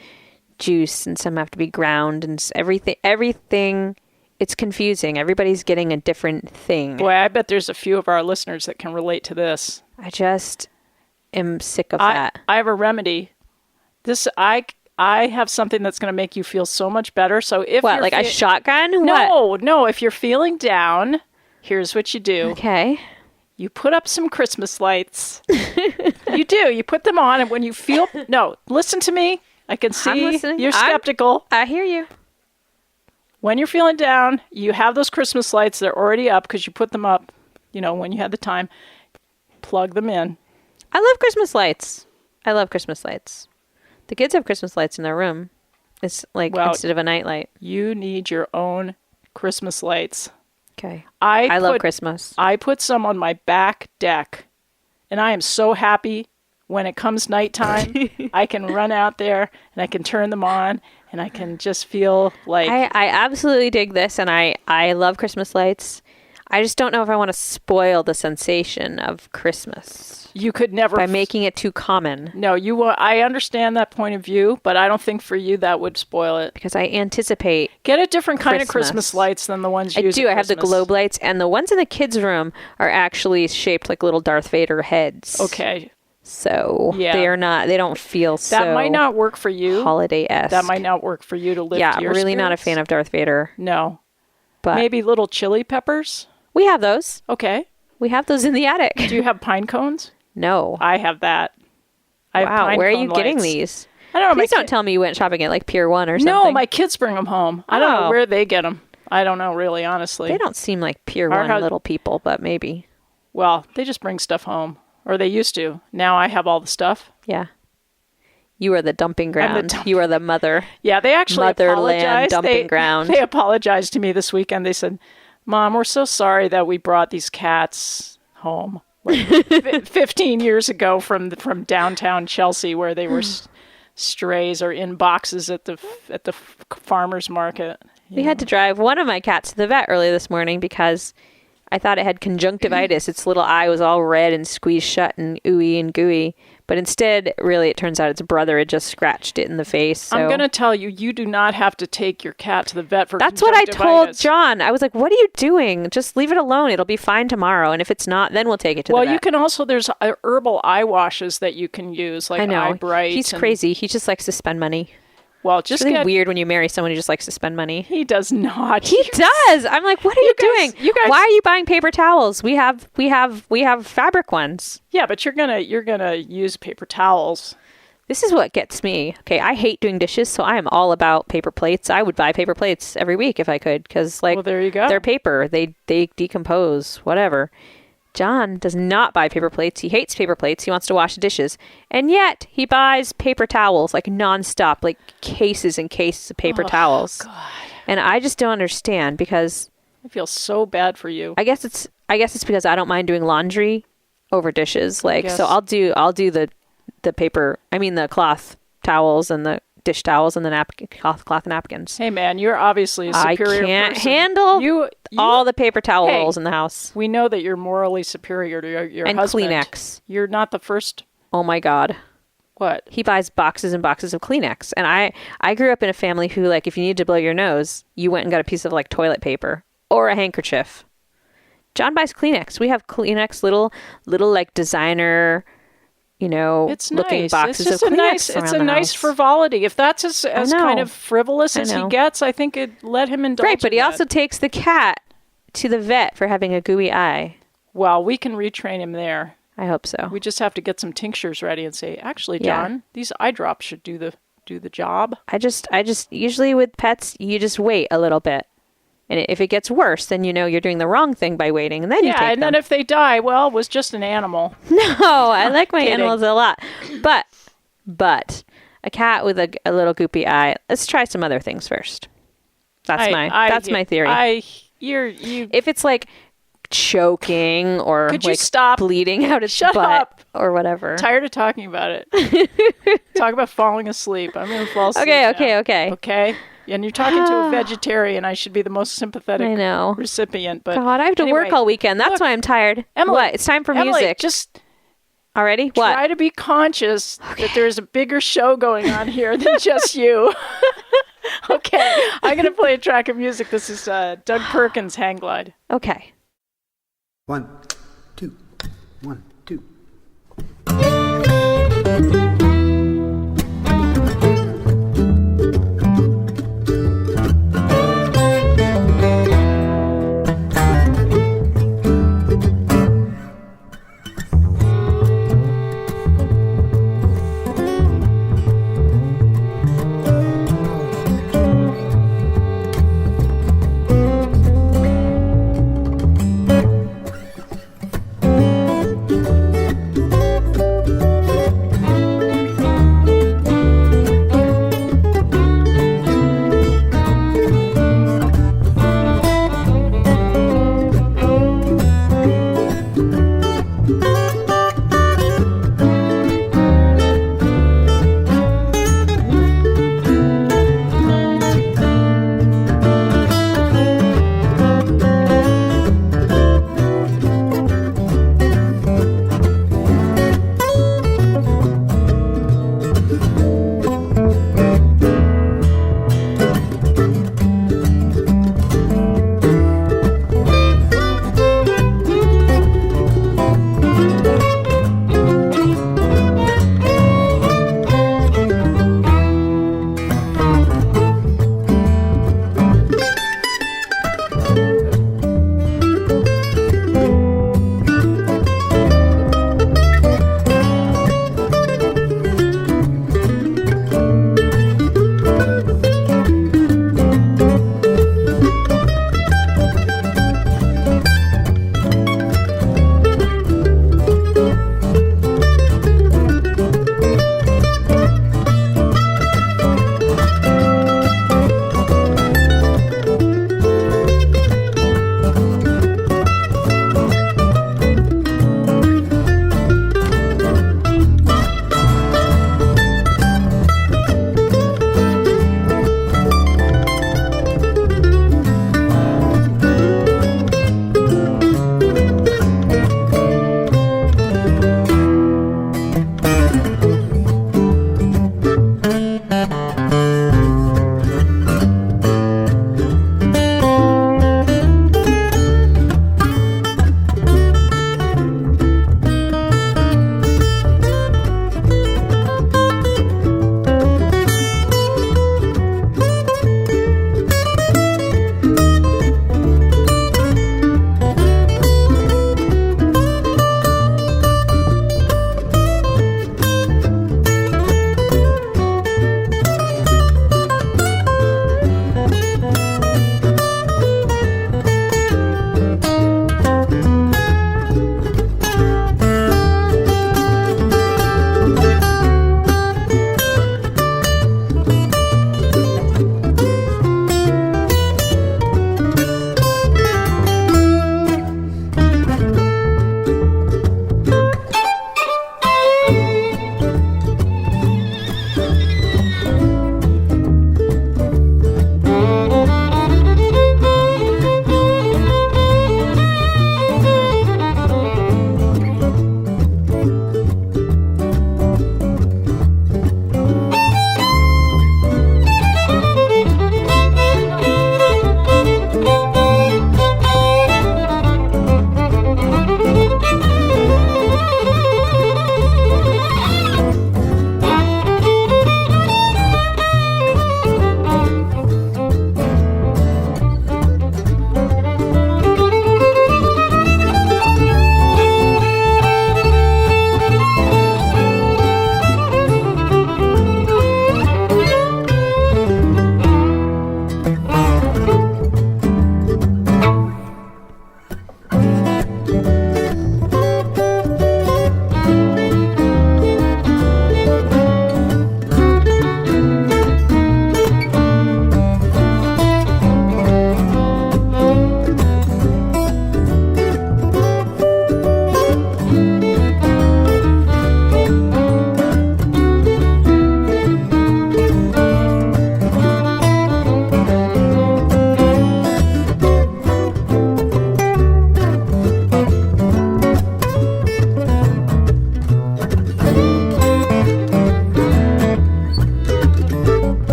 juice and some have to be ground, and everything it's confusing. Everybody's getting a different thing. Boy, I bet there's a few of our listeners that can relate to this. I just am sick of that. I have a remedy. I have something that's going to make you feel so much better. So if What, you're like a shotgun? No. If you're feeling down, here's what you do. Okay. You put up some Christmas lights. You do. You put them on, and when you feel... No, listen to me. I can see listening. you're skeptical. I hear you. When you're feeling down, you have those Christmas lights. They're already up because you put them up, when you had the time. Plug them in. I love Christmas lights. The kids have Christmas lights in their room. It's like instead of a nightlight. You need your own Christmas lights. Okay. I love Christmas. I put some on my back deck, and I am so happy when it comes nighttime. I can run out there, and I can turn them on, and I can just feel like... I absolutely dig this, and I love Christmas lights. I just don't know if I want to spoil the sensation of Christmas. You could never... By making it too common. No, I understand that point of view, but I don't think for you that would spoil it. Because I anticipate... Get a different kind of Christmas lights than the ones you use. I do. I have the globe lights, and the ones in the kids' room are actually shaped like little Darth Vader heads. Okay. So they don't feel so... That might not work for you. Holiday-esque. That might not work for you to lift Yeah, your I'm really spirits. not a fan of Darth Vader. No. But maybe little chili peppers? We have those. Okay. We have those in the attic. Do you have pine cones? No. I have that. I have Wow, pine where are cone you getting lights. these? I don't know. Please don't tell me you went shopping at like Pier 1 or something. No, my kids bring them home. I don't know Oh. where they get them. I don't know, really, honestly. They don't seem like Pier Our 1 house- little people, but maybe. Well, they just bring stuff home. Or they used to. Now I have all the stuff. Yeah. You are the dumping ground. You are the mother. Yeah, they actually Motherland apologized. dumping ground. They apologized to me this weekend. They said, Mom, we're so sorry that we brought these cats home. Like 15 years ago from downtown Chelsea, where they were strays or in boxes at the farmer's market. We had to drive one of my cats to the vet early this morning because I thought it had conjunctivitis. Its little eye was all red and squeezed shut and ooey and gooey. But instead, really, it turns out its brother had just scratched it in the face. So. I'm going to tell you, you do not have to take your cat to the vet for That's what I told conjunctivitis. John. I was like, what are you doing? Just leave it alone. It'll be fine tomorrow. And if it's not, then we'll take it to the vet. Well, you can also, there's herbal eye washes that you can use, like I know. Eye Bright. He's crazy. He just likes to spend money. Well, It's just really get... weird when you marry someone who just likes to spend money. He does not. He does. I'm like, what are you guys- doing? you guys- Why are you buying paper towels? We have fabric ones. Yeah, but you're gonna use paper towels. This is what gets me. Okay, I hate doing dishes, so I am all about paper plates. I would buy paper plates every week if I could, because Well, there you go. they're paper. They decompose. Whatever. John does not buy paper plates. He hates paper plates. He wants to wash the dishes. And yet, he buys paper towels, like nonstop, like cases and cases of paper towels. God. And I just don't understand because I feel so bad for you. I guess it's because I don't mind doing laundry over dishes. Like, so I'll do the paper, the cloth towels and the dish towels and the cloth napkins. Hey, man, you're obviously a superior I can't person. handle you all the paper towel rolls in the house. We know that you're morally superior to your And husband. Kleenex. You're not the first. Oh my God. What? He buys boxes and boxes of Kleenex. And I grew up in a family who, like, if you needed to blow your nose, you went and got a piece of, like, toilet paper or a handkerchief. John buys Kleenex. We have Kleenex, little like, designer, you know, It's looking nice. boxes It's just of a Kleenex nice. around It's a the nice house. frivolity. If that's as know. kind of frivolous as I he know. gets, I think let him indulge. Right, but in he that. also takes the cat to the vet for having a gooey eye. Well, we can retrain him there. I hope so. We just have to get some tinctures ready and say, actually, Yeah. John, these eye drops should do the job. I just usually with pets, you just wait a little bit. And if it gets worse, then you know you're doing the wrong thing by waiting, and then you Yeah, take and them. then if they die, well, it was just an animal. No, I like my Kidding. animals a lot. But a cat with a little goopy eye, let's try some other things first. That's my theory. You If it's like choking or Could you like stop? bleeding out its Shut butt up. or whatever. tired of talking about it. Talk about falling asleep. I'm going to fall asleep now. Okay. Okay? And you're talking to a vegetarian. I should be the most sympathetic I know. recipient. But God, I have to anyway, work all weekend. That's look, why I'm tired. Emily, What? It's time for Emily, music. just Already? What? try to be conscious that there's a bigger show going on here than just you. Okay, I'm going to play a track of music. This is Doug Perkins' Hang Glide. Okay. 1, 2, 1, 2.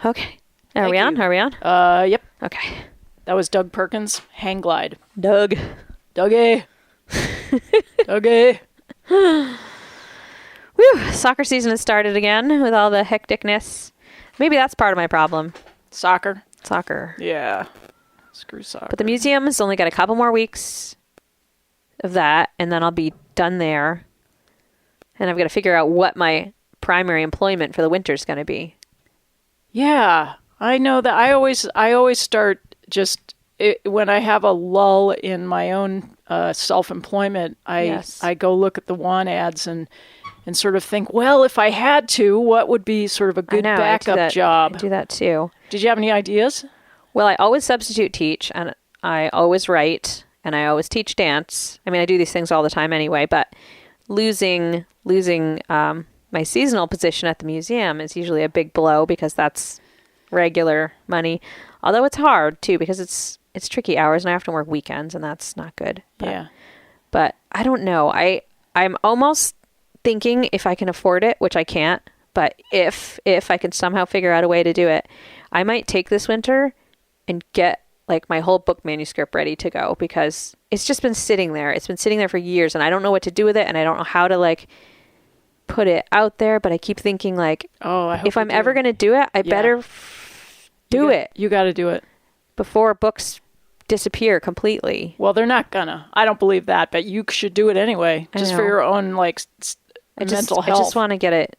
Okay. Are Thank we on? you. Are we on? Yep. Okay. That was Doug Perkins, Hang Glide. Doug. Dougie. Dougie. Whew. Soccer season has started again with all the hecticness. Maybe that's part of my problem. Soccer. Soccer. Yeah. Screw soccer. But the museum has only got a couple more weeks of that, and then I'll be done there. And I've got to figure out what my primary employment for the winter is going to be. Yeah. I know that I always start just when I have a lull in my own self-employment, I go look at the want ads and sort of think, well, if I had to, what would be sort of a good backup job? I do that too. Did you have any ideas? Well, I always substitute teach, and I always write, and I always teach dance. I mean, I do these things all the time anyway, but losing my seasonal position at the museum is usually a big blow because that's regular money. Although it's hard too because it's tricky hours and I often work weekends and that's not good. But I don't know. I'm almost thinking if I can afford it, which I can't, but if I can somehow figure out a way to do it, I might take this winter and get like my whole book manuscript ready to go because it's just been sitting there. It's been sitting there for years and I don't know what to do with it and I don't know how to like put it out there, but I keep thinking like, if I'm ever going to do it, I better do it. You got to do it before books disappear completely. Well, they're not gonna. I don't believe that, but you should do it anyway, just for your own mental health. I just want to get it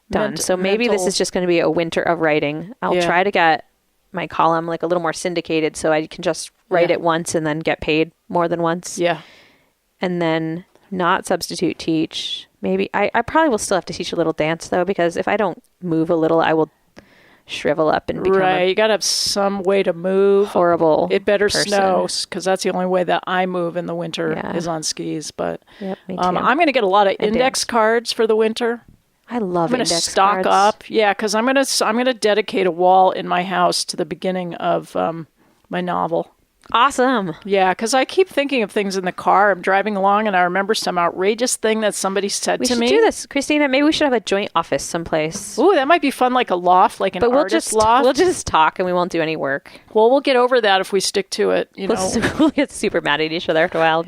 done. So maybe this is just going to be a winter of writing. I'll try to get my column like a little more syndicated so I can just write it once and then get paid more than once. Yeah. And then not substitute teach. Maybe I probably will still have to teach a little dance though, because if I don't move a little, I will shrivel up and become you got to have some way to move. Horrible. It better snow because that's the only way that I move in the winter is on skis. But me too. I'm going to get a lot of index cards for the winter. I love index cards. I'm going to stock up. Yeah, because I'm going to dedicate a wall in my house to the beginning of my novel. Awesome. Yeah, because I keep thinking of things in the car. I'm driving along and I remember some outrageous thing that somebody said to me. We should do this, Christina. Maybe we should have a joint office someplace. Ooh, that might be fun, like a loft, like an artist loft. We'll just talk and we won't do any work. Well, we'll get over that if we stick to it. We'll get super mad at each other after a while.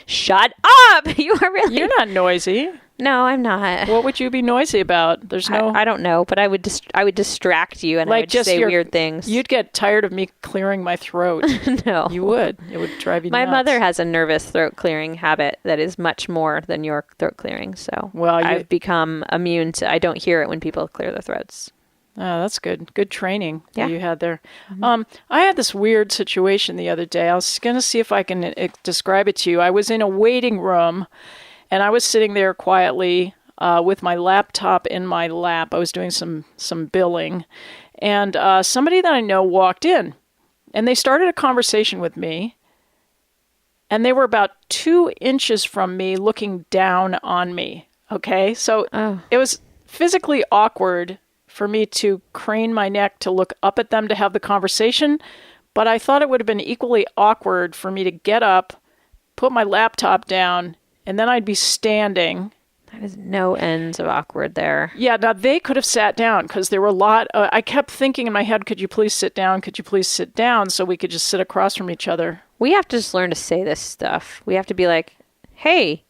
Shut up! You are really... You're not noisy. No, I'm not. What would you be noisy about? There's no... I don't know, but I would distract you and I would just say weird things. You'd get tired of me clearing my throat. No. You would. It would drive you nuts. My mother has a nervous throat clearing habit that is much more than your throat clearing, so I've become immune to... I don't hear it when people clear their throats. Oh, that's good. Good training that you had there. Mm-hmm. I had this weird situation the other day. I was going to see if I can describe it to you. I was in a waiting room, and I was sitting there quietly with my laptop in my lap. I was doing some billing, and somebody that I know walked in, and they started a conversation with me, and they were about 2 inches from me looking down on me. Okay? So it was physically awkward for me to crane my neck to look up at them to have the conversation, but I thought it would have been equally awkward for me to get up, put my laptop down, and then I'd be standing. That is no ends of awkward there. Yeah, now they could have sat down because there were a lot. I kept thinking in my head, could you please sit down? Could you please sit down so we could just sit across from each other? We have to just learn to say this stuff. We have to be like, hey,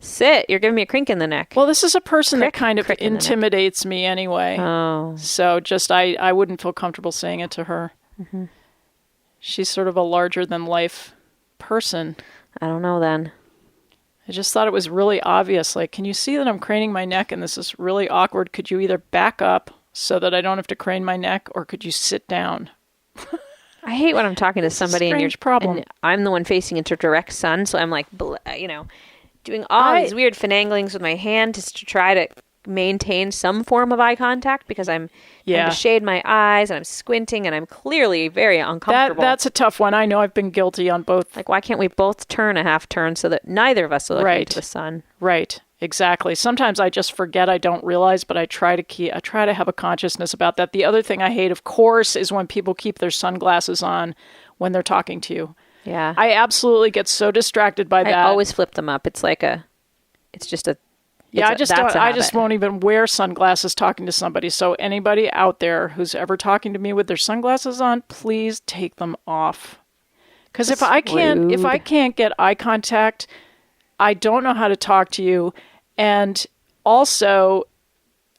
sit, you're giving me a crink in the neck. Well, this is a person that kind of intimidates me anyway. Oh. So just I wouldn't feel comfortable saying it to her. Mm-hmm. She's sort of a larger-than-life person. I don't know then. I just thought it was really obvious. Like, can you see that I'm craning my neck and this is really awkward? Could you either back up so that I don't have to crane my neck, or could you sit down? I hate when I'm talking to somebody and problem. I'm the one facing into direct sun, so I'm like, doing all these weird finaglings with my hand just to try to maintain some form of eye contact because I'm trying to shade my eyes and I'm squinting and I'm clearly very uncomfortable. That's a tough one. I know I've been guilty on both. Like, why can't we both turn a half turn so that neither of us will look into the sun? Right. Exactly. Sometimes I just forget. I don't realize, but I try to have a consciousness about that. The other thing I hate, of course, is when people keep their sunglasses on when they're talking to you. Yeah. I absolutely get so distracted by that. I always flip them up. It's like it's just a Yeah, That's I just won't even wear sunglasses talking to somebody. So anybody out there who's ever talking to me with their sunglasses on, please take them off. Because if I can't get eye contact, I don't know how to talk to you. And also,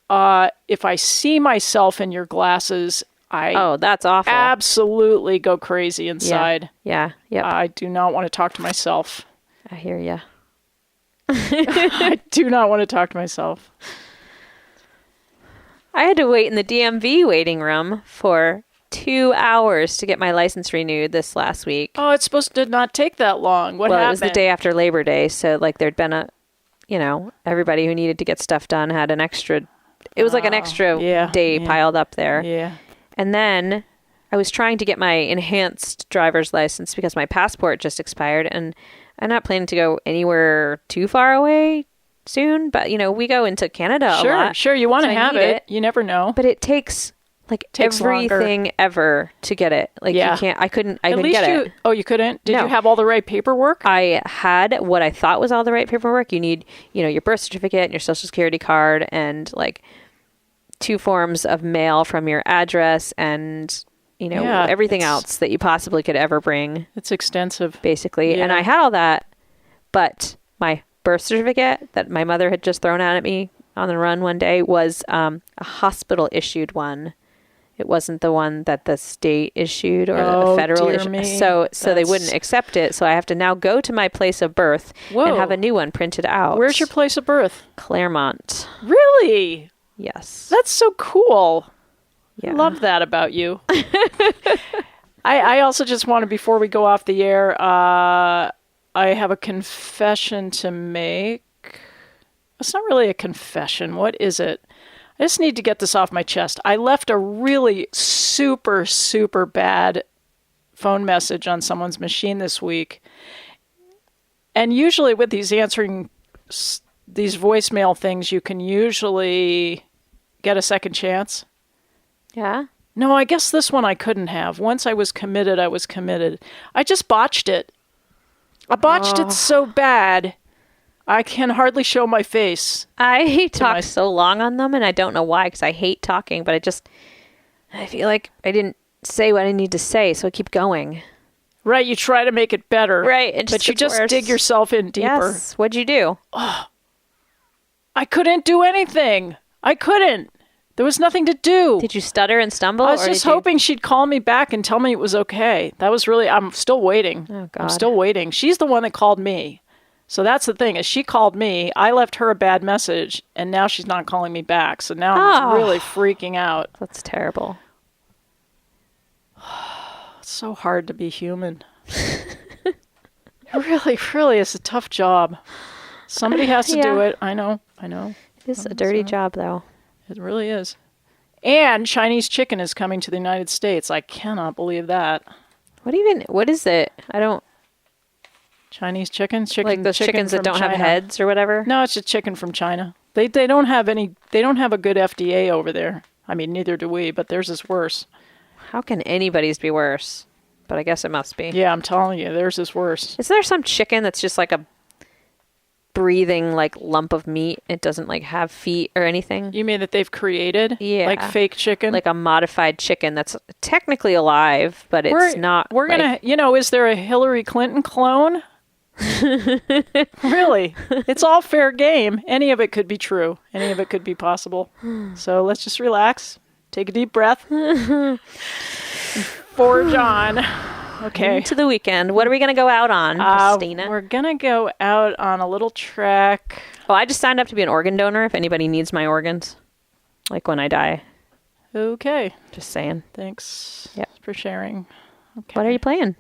if I see myself in your glasses, that's awful. Absolutely go crazy inside. Yeah. I do not want to talk to myself. I hear ya. I do not want to talk to myself. I had to wait in the DMV waiting room for 2 hours to get my license renewed this last week. Oh, it's supposed to not take that long. What happened? It was the day after Labor Day, so like there'd been everybody who needed to get stuff done had an extra. It was like an extra day piled up there. Yeah. And then I was trying to get my enhanced driver's license because my passport just expired, and I'm not planning to go anywhere too far away soon. But we go into Canada a lot. Sure. You want to have it. You never know. But it takes everything longer. Ever to get it. Like you can't. I couldn't get it. Oh, you couldn't? Did No. you have all the right paperwork? I had what I thought was all the right paperwork. You need, your birth certificate and your social security card and like 2 forms of mail from your address and everything else that you possibly could ever bring. It's extensive. Basically. Yeah. And I had all that, but my birth certificate that my mother had just thrown out at me on the run one day was a hospital issued one. It wasn't the one that the state issued or the federal issued. So they wouldn't accept it. So I have to now go to my place of birth and have a new one printed out. Where's your place of birth? Claremont. Really? Yes. That's so cool. Yeah. I love that about you. I also just wanted, before we go off the air, I have a confession to make. It's not really a confession. What is it? I just need to get this off my chest. I left a really super, super bad phone message on someone's machine this week. And usually with these these voicemail things, you can usually get a second chance. Yeah? No, I guess this one I couldn't have. Once I was committed, I was committed. I just botched it. I botched it so bad, I can hardly show my face. I talked so long on them, and I don't know why, because I hate talking, but I feel like I didn't say what I need to say, so I keep going. Right, you try to make it better. Right. But you just dig yourself in deeper. Yes. What'd you do? Oh, I couldn't do anything. I couldn't. There was nothing to do. Did you stutter and stumble? I was just hoping she'd call me back and tell me it was okay. That was really, I'm still waiting. Oh, God. I'm still waiting. She's the one that called me. So that's the thing, is she called me, I left her a bad message, and now she's not calling me back. So now I'm really freaking out. That's terrible. It's so hard to be human. It really, really is a tough job. Somebody has to do it. I know. It is a dirty job, though. It really is. And Chinese chicken is coming to the United States. I cannot believe that. What is it? I don't... Chinese chicken? Like those chickens that don't have heads or whatever? No, it's just chicken from China. They don't have a good FDA over there. I mean, neither do we, but theirs is worse. How can anybody's be worse? But I guess it must be. Yeah, I'm telling you, theirs is worse. Is there some chicken that's just like a breathing like lump of meat? It doesn't like have feet or anything? You mean that they've created? Yeah. Like fake chicken? Like a modified chicken that's technically alive, but it's not. We're like... gonna, is there a Hillary Clinton clone? Really? It's all fair game. Any of it could be true. Any of it could be possible. So let's just relax. Take a deep breath. Forge on. Okay. Into the weekend. What are we going to go out on, Christina? We're going to go out on a little track. Oh, I just signed up to be an organ donor if anybody needs my organs. Like when I die. Okay. Just saying. Thanks for sharing. Okay. What are you playing?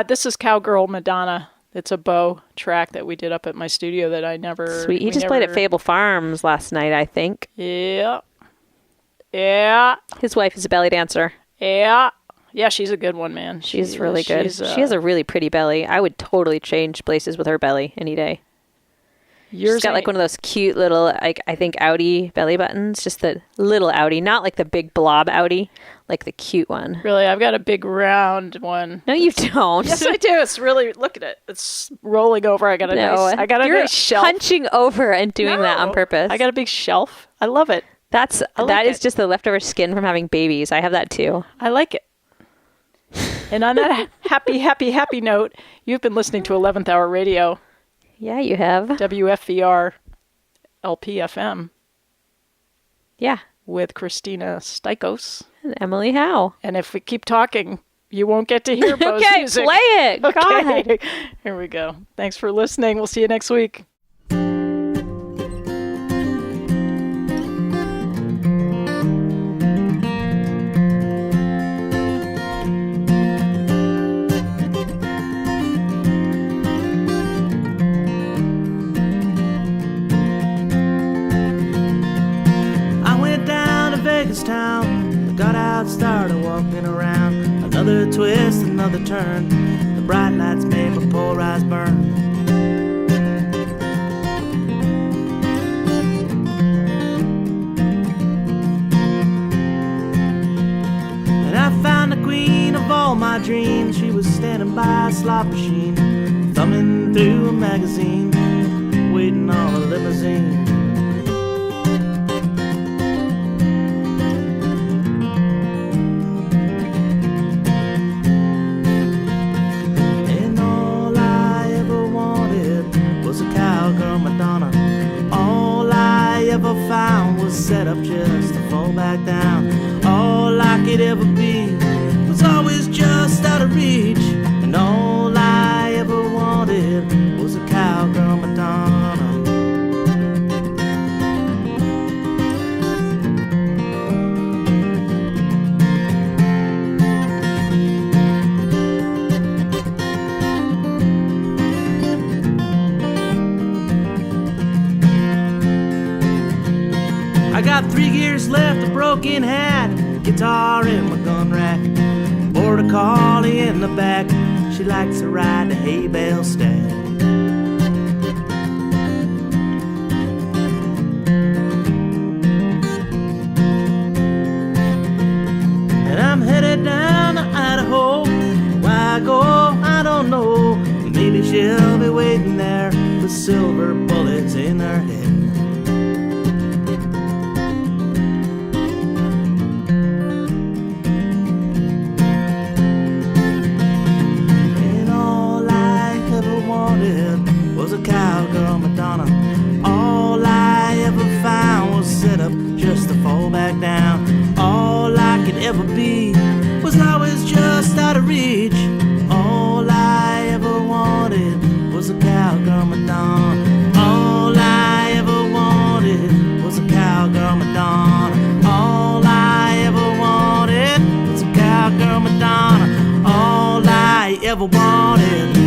This is Cowgirl Madonna. It's a bow track that we did up at my studio that I never... Sweet. He just played at Fable Farms last night, I think. Yeah. Yeah. His wife is a belly dancer. Yeah. Yeah, she's a good one, man. She's really good. She has a really pretty belly. I would totally change places with her belly any day. She's got like one of those cute little, like, I think Audi belly buttons, just the little Audi, not like the big blob Audi, like the cute one. Really, I've got a big round one. No, you don't. Yes, I do. It's really, look at it. It's rolling over. I got a nice shelf. You're hunching over and doing that on purpose. I got a big shelf. I love it. That is just the leftover skin from having babies. I have that too. I like it. And on that happy note, you've been listening to 11th Hour Radio. Yeah, you have. WFVR LPFM. Yeah. With Christina Stikos. And Emily Howe. And if we keep talking, you won't get to hear Bo's music. Okay, play it. Okay. God. Here we go. Thanks for listening. We'll see you next week. Town. I got out, started walking around. Another twist, another turn. The bright lights made my poor eyes burn. And I found the queen of all my dreams. She was standing by a slot machine, thumbing through a magazine, waiting on a limousine. Cowgirl Madonna. All I ever found was set up just to fall back down. All I could ever be was always just out of reach. And all I ever wanted was a cowgirl Madonna. I got 3 gears left, a broken hat, guitar in my gun rack, border collie in the back. She likes to ride the hay bale stack. And I'm headed down to Idaho. Where I go, I don't know. Maybe she'll be waiting there with silver bullets in her head. Was a cowgirl Madonna. All I ever found was set up just to fall back down. All I could ever be was always just out of reach. All I ever wanted was a cowgirl Madonna. All I ever wanted was a cowgirl Madonna. All I ever wanted was a cowgirl Madonna. All I ever wanted